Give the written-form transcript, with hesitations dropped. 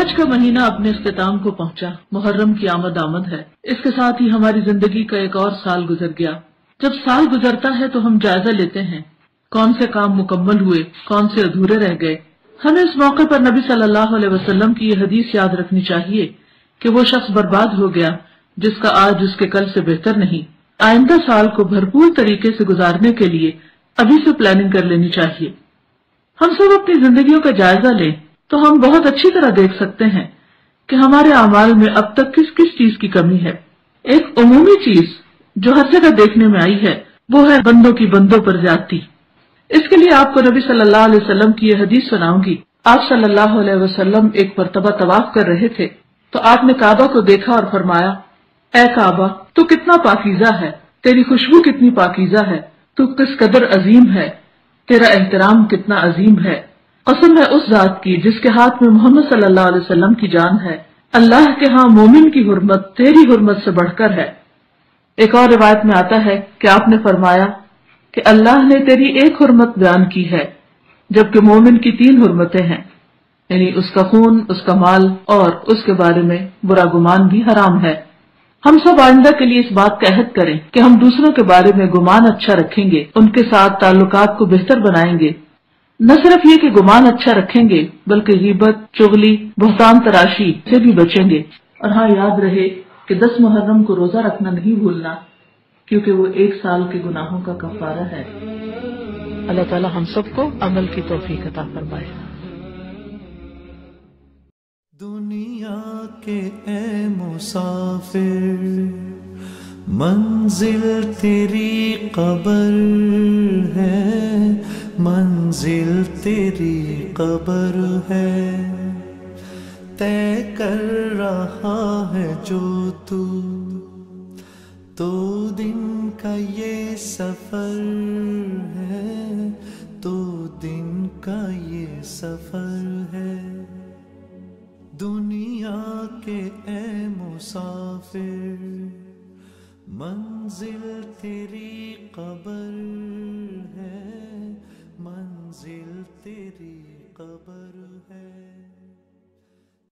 حج کا مہینہ اپنے اختتام کو پہنچا، محرم کی آمد ہے۔ اس کے ساتھ ہی ہماری زندگی کا ایک اور سال گزر گیا۔ جب سال گزرتا ہے تو ہم جائزہ لیتے ہیں کون سے کام مکمل ہوئے، کون سے ادھورے رہ گئے۔ ہمیں اس موقع پر نبی صلی اللہ علیہ وسلم کی یہ حدیث یاد رکھنی چاہیے کہ وہ شخص برباد ہو گیا جس کا آج اس کے کل سے بہتر نہیں۔ آئندہ سال کو بھرپور طریقے سے گزارنے کے لیے ابھی سے پلاننگ کر لینی چاہیے۔ ہم سب اپنی زندگیوں کا جائزہ لیں تو ہم بہت اچھی طرح دیکھ سکتے ہیں کہ ہمارے اعمال میں اب تک کس کس چیز کی کمی ہے۔ ایک عمومی چیز جو ہر جگہ دیکھنے میں آئی ہے وہ ہے بندوں کی بندوں پر زیادتی۔ اس کے لیے آپ کو نبی صلی اللہ علیہ وسلم کی یہ حدیث سناؤں گی۔ آپ صلی اللہ علیہ وسلم ایک مرتبہ طواف کر رہے تھے تو آپ نے کعبہ کو دیکھا اور فرمایا، اے کعبہ تو کتنا پاکیزہ ہے، تیری خوشبو کتنی پاکیزہ ہے، تو کس قدر عظیم ہے، تیرا احترام کتنا عظیم ہے۔ قسم ہے اس ذات کی جس کے ہاتھ میں محمد صلی اللہ علیہ وسلم کی جان ہے، اللہ کے ہاں مومن کی حرمت تیری حرمت سے بڑھ کر ہے۔ ایک اور روایت میں آتا ہے کہ آپ نے فرمایا کہ اللہ نے تیری ایک حرمت بیان کی ہے جبکہ مومن کی 3 حرمتیں ہیں، یعنی اس کا خون، اس کا مال اور اس کے بارے میں برا گمان بھی حرام ہے۔ ہم سب آئندہ کے لیے اس بات کا عہد کریں کہ ہم دوسروں کے بارے میں گمان اچھا رکھیں گے، ان کے ساتھ تعلقات کو بہتر بنائیں گے۔ نہ صرف یہ کہ گمان اچھا رکھیں گے بلکہ غیبت، چغلی، بہتان تراشی سے بھی بچیں گے۔ اور ہاں یاد رہے کہ 10 محرم کو روزہ رکھنا نہیں بھولنا، کیونکہ وہ 1 سال کے گناہوں کا کفارہ ہے۔ اللہ تعالی ہم سب کو عمل کی توفیق عطا فرمائے۔ دنیا کے اے مسافر، منزل تیری قبر ہے، منزل تیری قبر ہے، طے کر رہا ہے جو تو دن کا یہ سفر ہے، تو دن کا یہ سفر ہے۔ دنیا کے اے مسافر، منزل تیری قبر ہے، منزل تیری قبر ہے۔